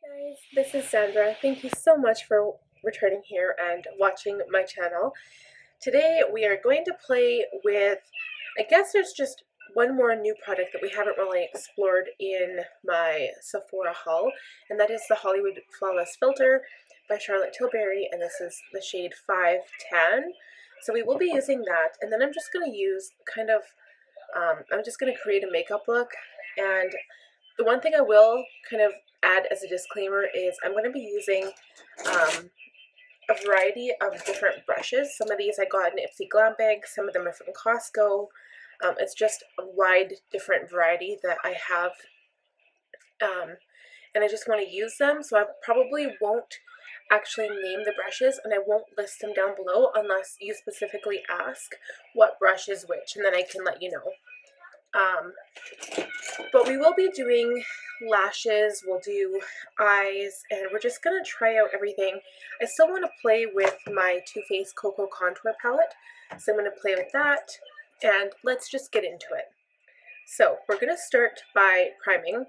Guys, this is Sandra. Thank you so much for returning here and watching my channel. Today we are going to play with, I guess there's just one more new product that we haven't really explored in my Sephora haul, and that is the Hollywood Flawless Filter by Charlotte Tilbury, and this is the shade 5 Tan. So we will be using that, and then I'm just going to use I'm just going to create a makeup look. And the one thing I will kind of add as a disclaimer is I'm going to be using a variety of different brushes. Some of these I got in Ipsy Glam Bag, some of them are from Costco. It's just a wide different variety that I have, and I just want to use them, so I probably won't actually name the brushes, and I won't list them down below unless you specifically ask what brush is which, and then I can let you know. But we will be doing lashes, we'll do eyes, and we're just going to try out everything. I still want to play with my Too Faced Cocoa Contour Palette, so I'm going to play with that, and let's just get into it. So we're going to start by priming.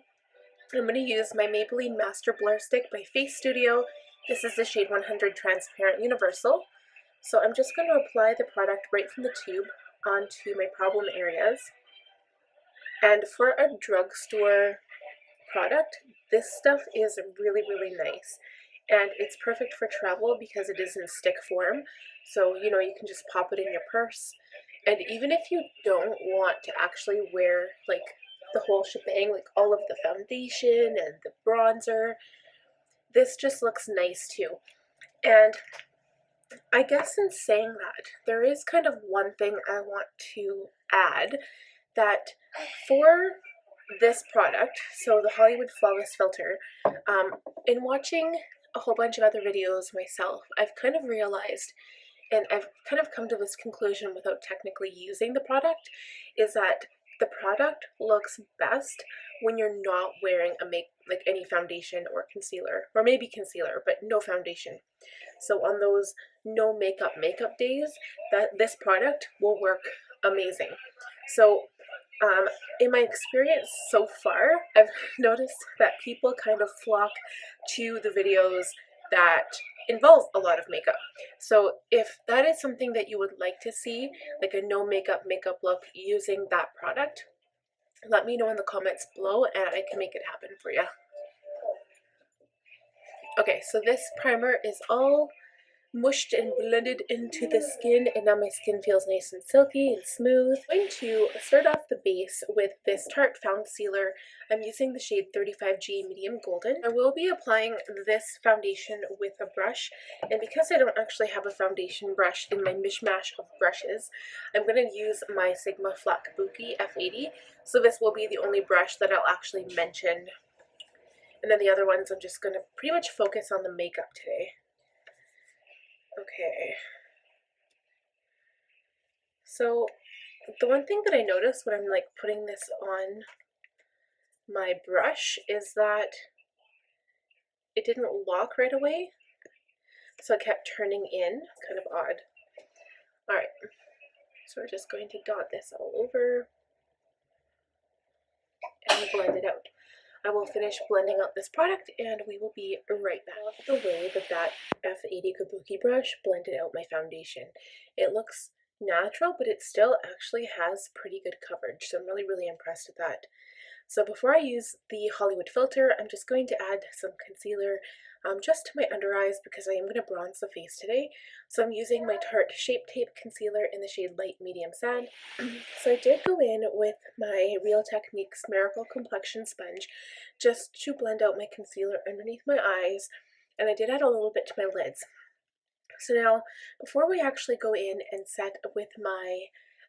I'm going to use my Maybelline Master Blur Stick by Face Studio. This is the shade 100 Transparent Universal. So I'm just going to apply the product right from the tube onto my problem areas. And for a drugstore product, this stuff is really, really nice. And it's perfect for travel because it is in stick form. So, you can just pop it in your purse. And even if you don't want to actually wear like the whole shebang, like all of the foundation and the bronzer, this just looks nice too. And I guess in saying that, there is kind of one thing I want to add, that for this product, so the Hollywood Flawless Filter, in watching a whole bunch of other videos myself, I've kind of realized, and I've kind of come to this conclusion without technically using the product, is that the product looks best when you're not wearing like any foundation or concealer, or maybe concealer, but no foundation. So on those no makeup days, this product will work amazing. So in my experience so far, I've noticed that people kind of flock to the videos that involve a lot of makeup. So if that is something that you would like to see, like a no makeup look using that product, let me know in the comments below and I can make it happen for you. Okay, so this primer is all mushed and blended into the skin, and now my skin feels nice and silky and smooth. I'm going to start off the base with this Tarte Foundcealer. I'm using the shade 35G Medium Golden. I will be applying this foundation with a brush, and because I don't actually have a foundation brush in my mishmash of brushes, I'm going to use my Sigma Flat Kabuki F80, so this will be the only brush that I'll actually mention. And then the other ones I'm just going to pretty much focus on the makeup today. Okay, so the one thing that I noticed when I'm like putting this on my brush is that it didn't lock right away, so it kept turning in. Kind of odd. Alright, so we're just going to dot this all over and blend it out. I will finish blending out this product and we will be right back. I love the way that F80 Kabuki brush blended out my foundation. It looks natural, but it still actually has pretty good coverage, so I'm really, really impressed with that. So before I use the Hollywood filter, I'm just going to add some concealer just to my under eyes because I am going to bronze the face today. So I'm using my Tarte Shape Tape Concealer in the shade Light Medium Sand. So I did go in with my Real Techniques Miracle Complexion Sponge just to blend out my concealer underneath my eyes, and I did add a little bit to my lids. So now, before we actually go in and set with my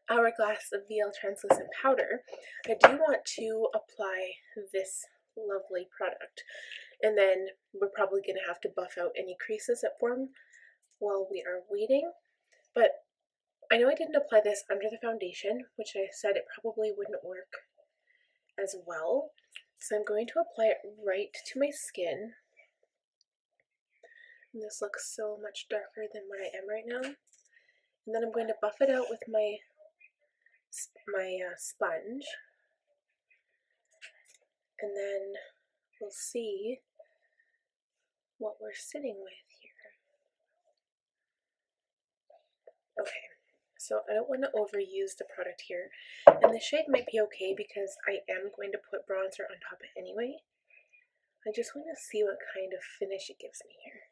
Hourglass VL Translucent Powder, I do want to apply this lovely product. And then we're probably going to have to buff out any creases that form while we are waiting. But I know I didn't apply this under the foundation, which I said it probably wouldn't work as well. So I'm going to apply it right to my skin. And this looks so much darker than what I am right now. And then I'm going to buff it out with my sponge. And then we'll see what we're sitting with here. Okay, so I don't want to overuse the product here, and the shade might be okay because I am going to put bronzer on top of it anyway. I just want to see what kind of finish it gives me here.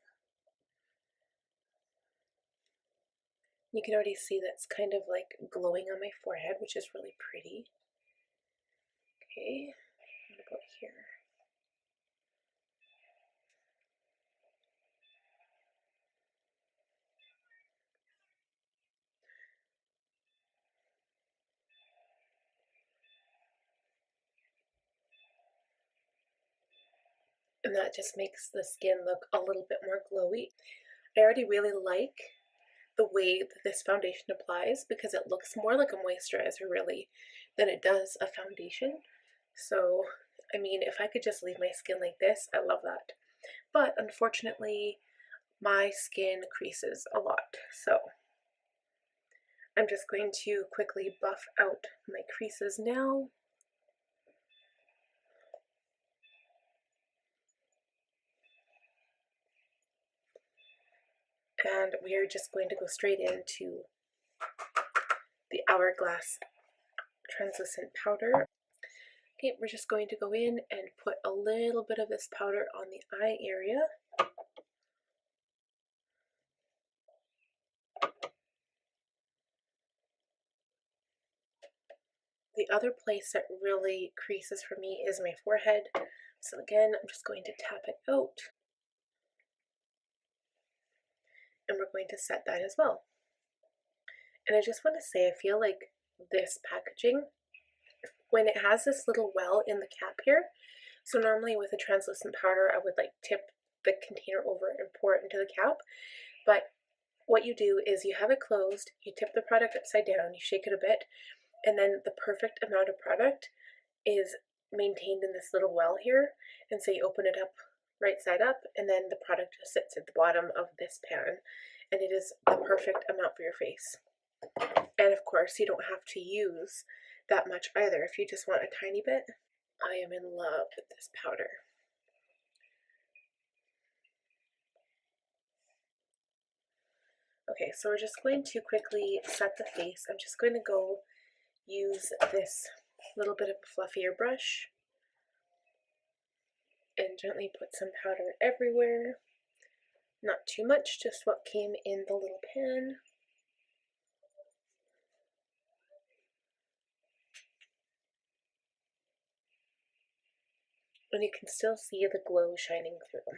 You can already see that's kind of like glowing on my forehead, which is really pretty. Okay, what about here? And that just makes the skin look a little bit more glowy. I already really like the way that this foundation applies because it looks more like a moisturizer really than it does a foundation. So, I mean, if I could just leave my skin like this, I love that. But unfortunately, my skin creases a lot. So I'm just going to quickly buff out my creases now. And we are just going to go straight into the Hourglass translucent powder. Okay, we're just going to go in and put a little bit of this powder on the eye area. The other place that really creases for me is my forehead. So again, I'm just going to tap it out. And we're going to set that as well. And I just want to say, I feel like this packaging, when it has this little well in the cap here, so normally with a translucent powder, I would like tip the container over and pour it into the cap. But what you do is you have it closed, you tip the product upside down, you shake it a bit, and then the perfect amount of product is maintained in this little well here. And so you open it up right side up, and then the product just sits at the bottom of this pan, and it is the perfect amount for your face. And of course, you don't have to use that much either. If you just want a tiny bit, I am in love with this powder. Okay, so we're just going to quickly set the face. I'm just going to go use this little bit of a fluffier brush and gently put some powder everywhere. Not too much, just what came in the little pan. And you can still see the glow shining through.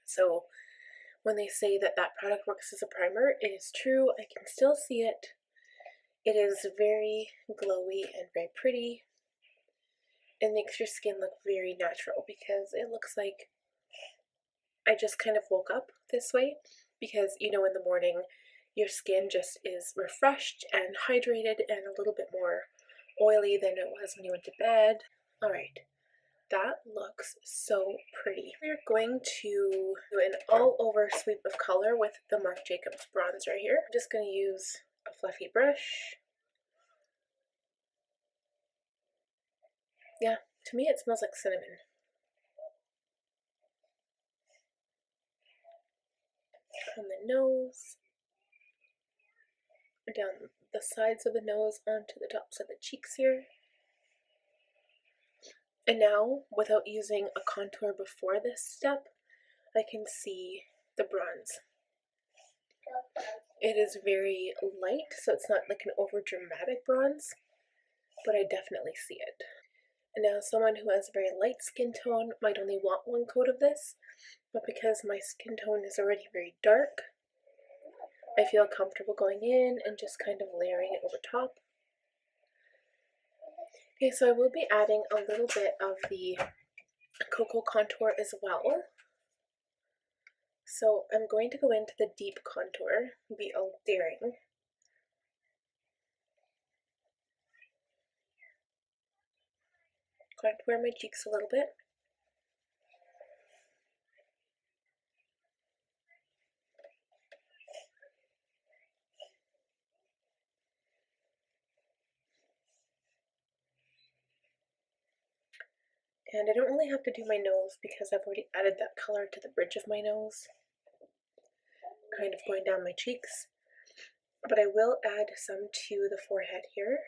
So when they say that that product works as a primer, it is true. I can still see it. It is very glowy and very pretty. It makes your skin look very natural because it looks like I just kind of woke up this way, because you know in the morning your skin just is refreshed and hydrated and a little bit more oily than it was when you went to bed. Alright, that looks so pretty. We're going to do an all over sweep of color with the Marc Jacobs bronzer here. I'm just going to use a fluffy brush. Yeah, to me it smells like cinnamon. On the nose, down the sides of the nose onto the tops of the cheeks here. And now, without using a contour before this step, I can see the bronze. It is very light, so it's not like an over dramatic bronze, but I definitely see it. And now someone who has a very light skin tone might only want one coat of this, but because my skin tone is already very dark, I feel comfortable going in and just kind of layering it over top. Okay, so I will be adding a little bit of the cocoa contour as well. So I'm going to go into the deep contour, be all daring. Contour my cheeks a little bit. And I don't really have to do my nose because I've already added that color to the bridge of my nose, kind of going down my cheeks. But I will add some to the forehead here.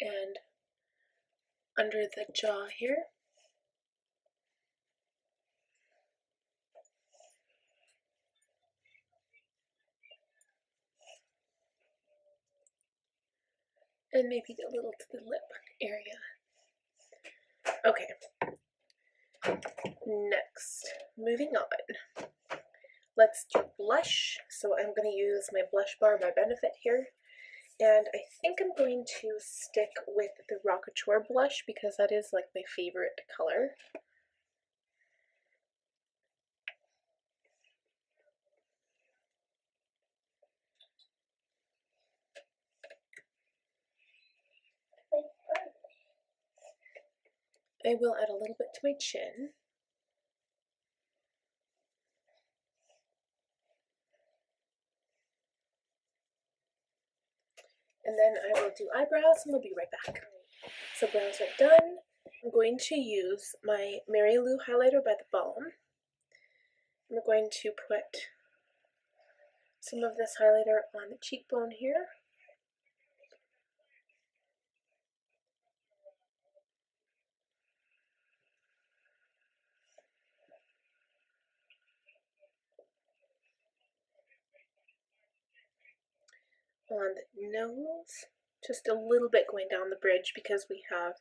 And under the jaw here. And maybe a little to the lip area. Okay. Next, moving on. Let's do blush. So I'm going to use my blush bar by Benefit here. And I think I'm going to stick with the Rockachore blush because that is like my favorite color. I will add a little bit to my chin. And then I will do eyebrows and we'll be right back. So brows are done. I'm going to use my Mary Lou highlighter by the Balm. I'm going to put some of this highlighter on the cheekbone here. On the nose, just a little bit going down the bridge because we have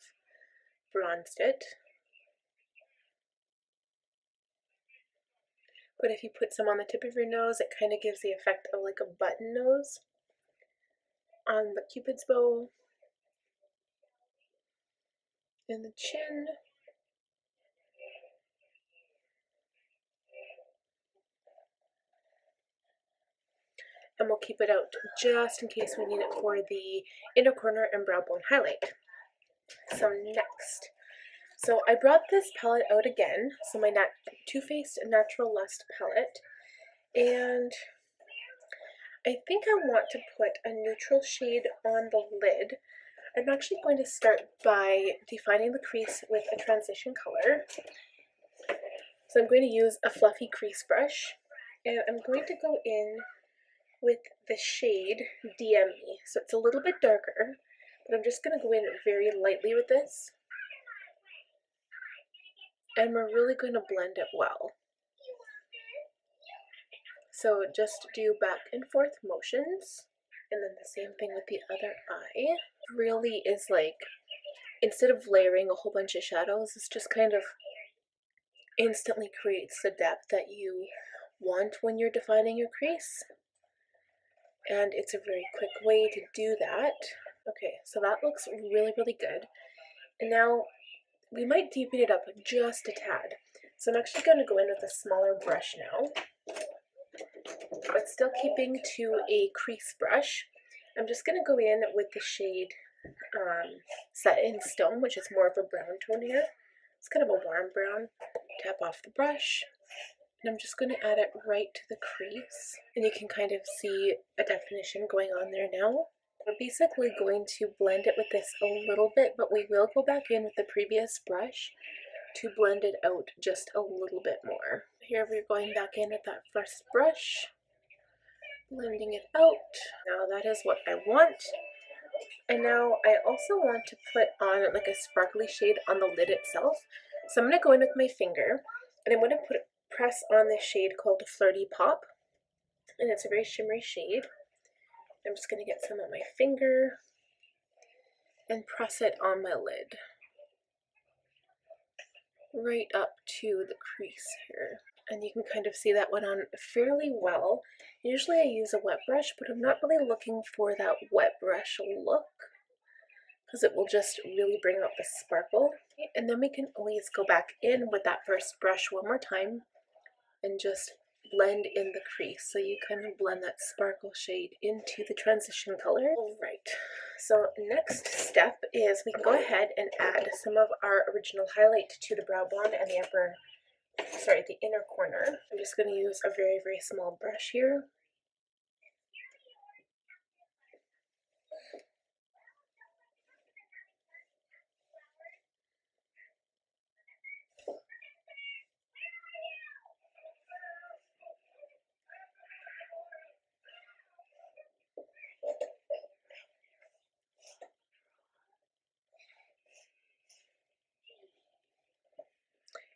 bronzed it. But if you put some on the tip of your nose, it kind of gives the effect of like a button nose. On the Cupid's bow, in the chin, and we'll keep it out just in case we need it for the inner corner and brow bone highlight. So next, so I brought this palette out again, so my Too Faced Natural Lust palette, and I think I want to put a neutral shade on the lid. I'm actually going to start by defining the crease with a transition color. So I'm going to use a fluffy crease brush, and I'm going to go in with the shade DME. So it's a little bit darker, but I'm just going to go in very lightly with this. And we're really going to blend it well. So just do back and forth motions, and then the same thing with the other eye. Really is like, instead of layering a whole bunch of shadows, it's just kind of instantly creates the depth that you want when you're defining your crease. And it's a very quick way to do that. Okay, so that looks really, really good. And now we might deepen it up just a tad. So I'm actually going to go in with a smaller brush now, but still keeping to a crease brush. I'm just going to go in with the shade Set in Stone, which is more of a brown tone here. It's kind of a warm brown. Tap off the brush, and I'm just going to add it right to the crease, and you can kind of see a definition going on there now. We're basically going to blend it with this a little bit, but we will go back in with the previous brush to blend it out just a little bit more. Here we're going back in with that first brush, blending it out. Now that is what I want. And now I also want to put on like a sparkly shade on the lid itself. So I'm going to go in with my finger, and I'm going to press on this shade called Flirty Pop. And it's a very shimmery shade. I'm just going to get some on my finger and press it on my lid, right up to the crease here. And you can kind of see that went on fairly well. Usually I use a wet brush, but I'm not really looking for that wet brush look, because it will just really bring out the sparkle. And then we can always go back in with that first brush one more time and just blend in the crease, so you kind of blend that sparkle shade into the transition color. Alright, so next step is we can go ahead and add some of our original highlight to the brow bone and the upper sorry, the inner corner. I'm just going to use a very, very small brush here.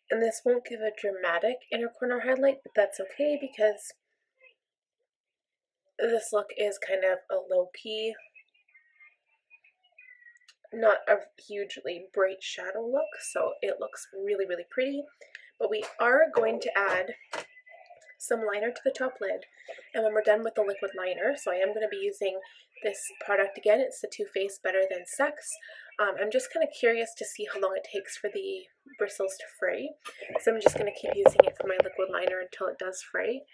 And this won't give a dramatic inner corner highlight, but that's okay because this look is kind of a low-key, not a hugely bright shadow look, so it looks really, really pretty. But we are going to add some liner to the top lid, and when we're done with the liquid liner, so I am going to be using this product again. It's the Too Faced Better Than Sex. I'm just kind of curious to see how long it takes for the bristles to fray, so I'm just going to keep using it for my liquid liner until it does fray.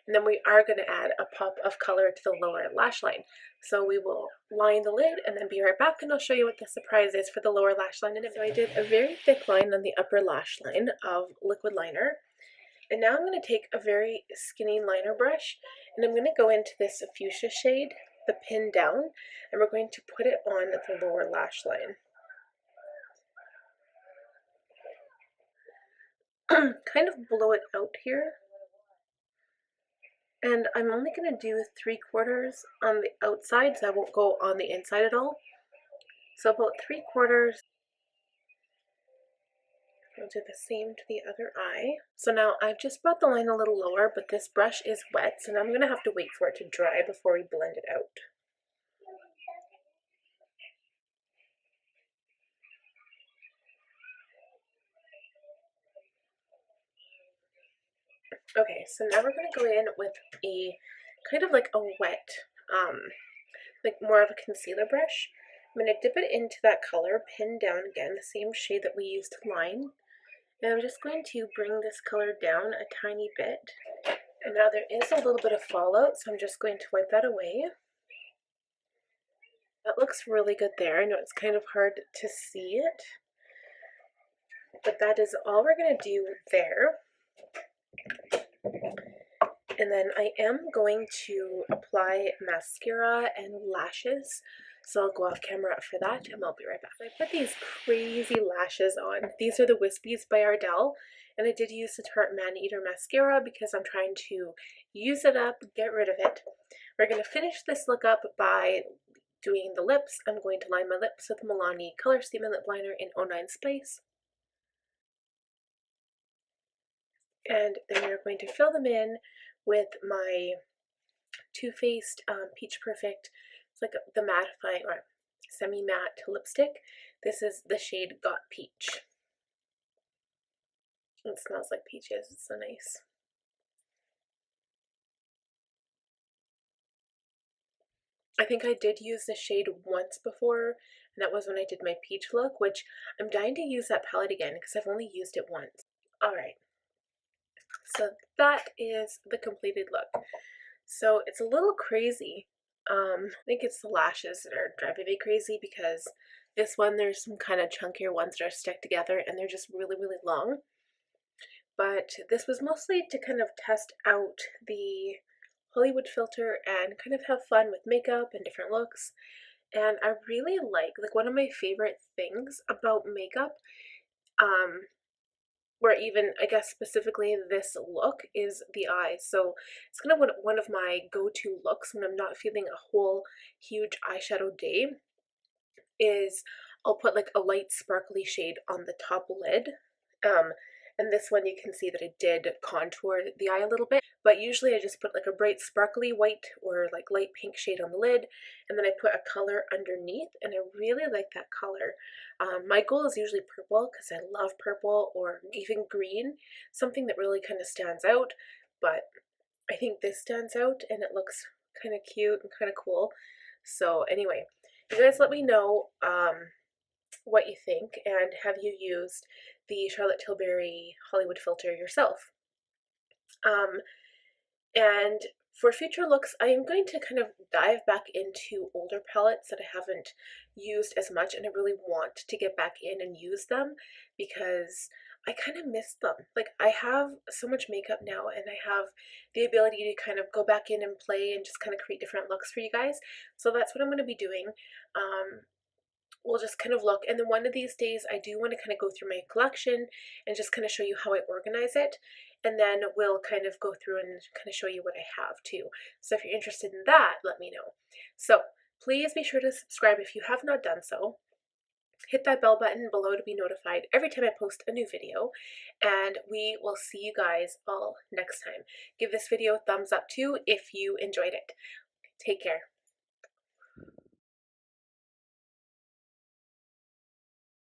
And then we are going to add a pop of color to the lower lash line. So we will line the lid and then be right back, and I'll show you what the surprise is for the lower lash line. And so I did a very thick line on the upper lash line of liquid liner. And now I'm going to take a very skinny liner brush, and I'm going to go into this fuchsia shade, the Pin Down, and we're going to put it on the lower lash line. Kind of blow it out here. And I'm only going to do 3/4 on the outside, so I won't go on the inside at all. So about 3/4. I'll do the same to the other eye. So now I've just brought the line a little lower, but this brush is wet, so now I'm going to have to wait for it to dry before we blend it out. Okay, so now we're going to go in with a kind of like a wet, like more of a concealer brush. I'm going to dip it into that color, Pin Down again, the same shade that we used to line. And I'm just going to bring this color down a tiny bit. And now there is a little bit of fallout, so I'm just going to wipe that away. That looks really good there. I know it's kind of hard to see it, but that is all we're going to do there. And then I am going to apply mascara and lashes, so I'll go off camera for that and I'll be right back. I put these crazy lashes on. These are the Wispies by Ardell, and I did use the Tarte Man Eater mascara because I'm trying to use it up, get rid of it. We're going to finish this look up by doing the lips. I'm going to line my lips with Milani Color Statement Lip Liner in 09 Spice. And then we're going to fill them in with my Too Faced Peach Perfect. It's like the mattifying or semi-matte lipstick. This is the shade Got Peach. It smells like peaches. It's so nice. I think I did use this shade once before, and that was when I did my peach look, which I'm dying to use that palette again because I've only used it once. Alright, so that is the completed look. So it's a little crazy. I think it's the lashes that are driving me crazy because this one, there's some kind of chunkier ones that are stuck together and they're just really, really long. But this was mostly to kind of test out the Hollywood filter and kind of have fun with makeup and different looks. And I really like one of my favorite things about makeup, or even I guess specifically this look, is the eyes. So it's kind of one of my go-to looks when I'm not feeling a whole huge eyeshadow day, is I'll put like a light sparkly shade on the top lid. And this one you can see that I did contour the eye a little bit, but usually I just put like a bright sparkly white or like light pink shade on the lid, and then I put a color underneath, and I really like that color. My goal is usually purple because I love purple, or even green, something that really kind of stands out, but I think this stands out and it looks kind of cute and kind of cool. So anyway, you guys let me know what you think, and have you used the Charlotte Tilbury Hollywood Filter yourself? And for future looks, I am going to kind of dive back into older palettes that I haven't used as much, and I really want to get back in and use them because I kind of miss them. Like, I have so much makeup now, and I have the ability to kind of go back in and play and just kind of create different looks for you guys. So that's what I'm going to be doing. We'll just kind of look, and then one of these days I do want to kind of go through my collection and just kind of show you how I organize it, and then we'll kind of go through and kind of show you what I have too. So if you're interested in that, let me know. So please be sure to subscribe if you have not done so. Hit that bell button below to be notified every time I post a new video, and we will see you guys all next time. Give this video a thumbs up too if you enjoyed it. Take care.